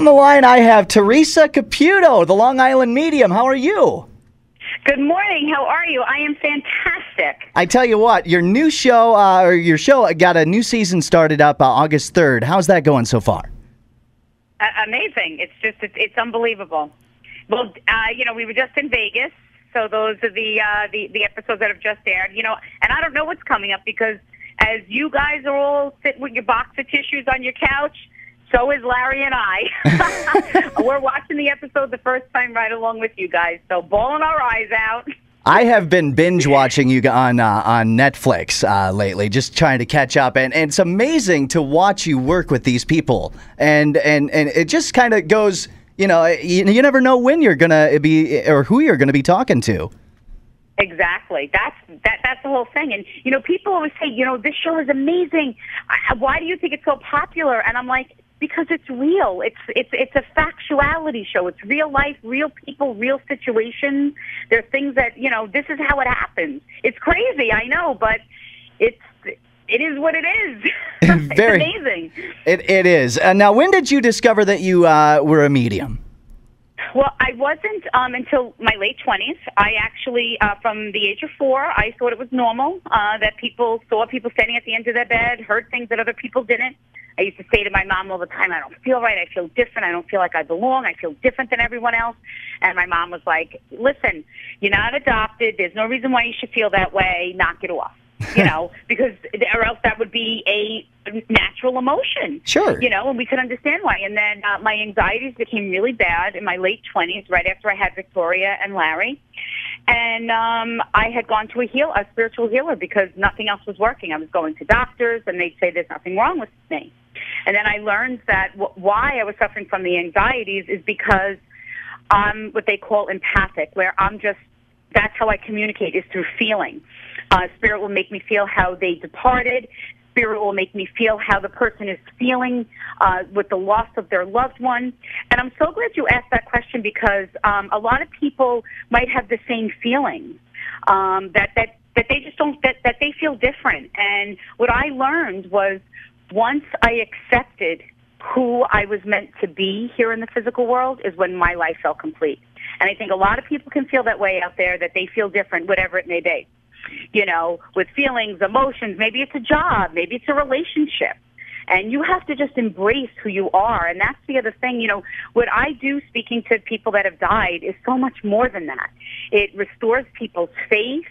On the line, I have Theresa Caputo, the Long Island medium. How are you? Good morning. How are you? I am fantastic. I tell you what, your new show, your show got a new season started up August 3rd. How's that going so far? Amazing. It's unbelievable. Well, we were just in Vegas, so those are the episodes that have just aired. And I don't know what's coming up because as you guys are all sitting with your box of tissues on your couch, so is Larry and I. We're watching the episode the first time right along with you guys, so bawling our eyes out. I have been binge watching you on Netflix lately, just trying to catch up, and it's amazing to watch you work with these people, and it just kind of goes, you never know when you're gonna be or who you're gonna be talking to. Exactly. That's the whole thing. And people always say, this show is amazing. Why do you think it's so popular? And I'm like, because it's real. It's a factuality show. It's real life, real people, real situations. There are things that this is how it happens. It's crazy, I know, but it is what it is. It's amazing. It is. Now, when did you discover that you were a medium? Well, I wasn't until my late 20s. I actually, from the age of 4, I thought it was normal that people saw people standing at the end of their bed, heard things that other people didn't. I used to say to my mom all the time, I don't feel right, I feel different, I don't feel like I belong, I feel different than everyone else. And my mom was like, listen, you're not adopted, there's no reason why you should feel that way, knock it off. Because or else that would be a natural emotion. Sure. And we could understand why. And then my anxieties became really bad in my late 20s, right after I had Victoria and Larry. And I had gone to a spiritual healer, because nothing else was working. I was going to doctors, and they'd say there's nothing wrong with me. And then I learned that why I was suffering from the anxieties is because I'm what they call empathic, where that's how I communicate, is through feeling. Spirit will make me feel how they departed. Spirit will make me feel how the person is feeling with the loss of their loved one. And I'm so glad you asked that question, because a lot of people might have the same feelings, that they just don't, that they feel different. And what I learned was, once I accepted who I was meant to be here in the physical world, is when my life felt complete. And I think a lot of people can feel that way out there, that they feel different, whatever it may be. With feelings, emotions, maybe it's a job, maybe it's a relationship. And you have to just embrace who you are. And that's the other thing, what I do speaking to people that have died is so much more than that. It restores people's faith.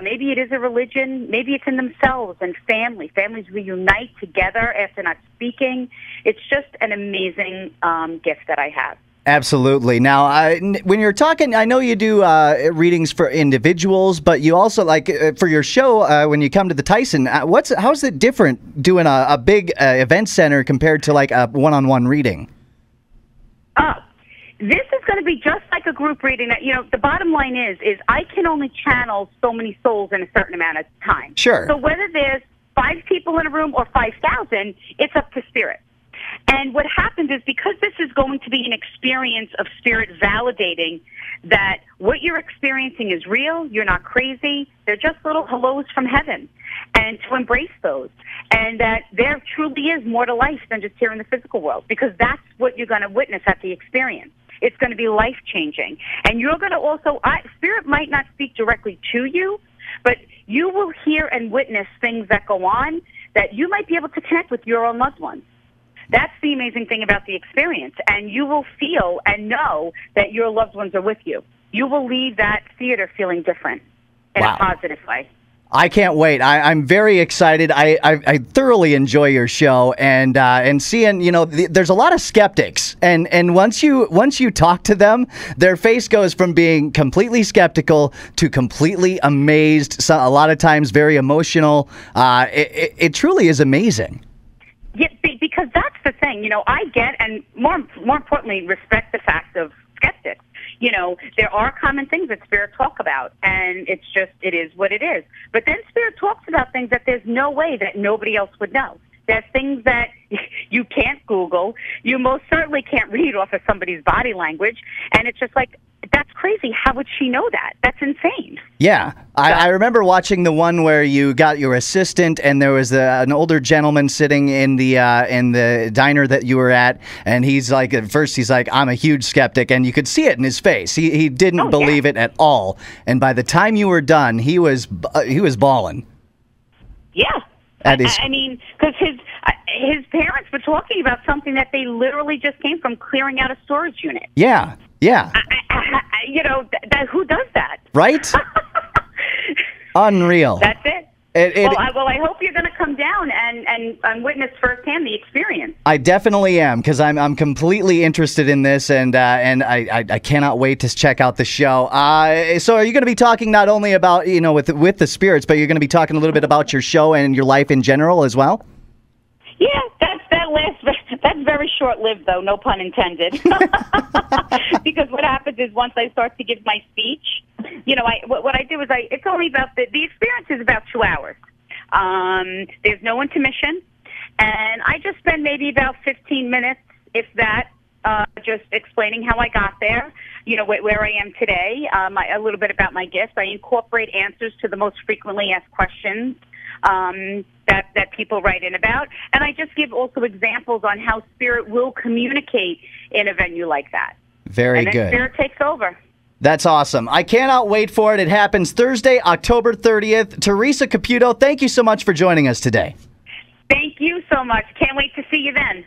Maybe it is a religion. Maybe it's in themselves and family. Families reunite together after not speaking. It's just an amazing gift that I have. Absolutely. Now, when you're talking, I know you do readings for individuals, but you also, for your show, when you come to the Tyson, how's it different doing a big event center compared to a one-on-one reading? This is going to be just like a group reading. That the bottom line is I can only channel so many souls in a certain amount of time. Sure. So whether there's 5 people in a room or 5,000, it's up to Spirit. And what happens is, because this is going to be an experience of Spirit validating that what you're experiencing is real, you're not crazy, they're just little hellos from heaven, and to embrace those. And that there truly is more to life than just here in the physical world, because that's what you're going to witness at the experience. It's going to be life-changing. And you're going to also, Spirit might not speak directly to you, but you will hear and witness things that go on that you might be able to connect with your own loved ones. That's the amazing thing about the experience. And you will feel and know that your loved ones are with you. You will leave that theater feeling different in a positive way. I can't wait. I'm very excited. I thoroughly enjoy your show, and seeing, there's a lot of skeptics, and once you talk to them, their face goes from being completely skeptical to completely amazed. So a lot of times very emotional. It truly is amazing. Yeah, because that's the thing. I get, and more importantly, respect the fact of skeptics. There are common things that Spirit talk about, and it is what it is. But then Spirit talks about things that there's no way that nobody else would know. There's things that you can't Google. You most certainly can't read off of somebody's body language. And it's just like, that's crazy. How would she know that? That's insane. Yeah. I remember watching the one where you got your assistant and there was an older gentleman sitting in the diner that you were at, and he's like, at first he's like, I'm a huge skeptic, and you could see it in his face. He didn't believe it at all. And by the time you were done, he was bawling. Yeah. I mean, because his parents were talking about something that they literally just came from clearing out a storage unit. Yeah. Yeah. Who does that? Right? Unreal. That's it. I hope you're going to come down and witness firsthand the experience. I definitely am, because I'm completely interested in this, and I cannot wait to check out the show. So are you going to be talking not only about, with the spirits, but you're going to be talking a little bit about your show and your life in general as well? Yeah, that's very short-lived, though, no pun intended. Because what happens is once I start to give my speech, what I do is it's only about the experience is about 2 hours. There's no intermission, and I just spend maybe about 15 minutes, if that, just explaining how I got there, where I am today, a little bit about my gifts. I incorporate answers to the most frequently asked questions that people write in about. And I just give also examples on how spirit will communicate in a venue like that. Very good. Spirit takes over. That's awesome. I cannot wait for it. It happens Thursday, October 30th. Theresa Caputo, thank you so much for joining us today. Thank you so much. Can't wait to see you then.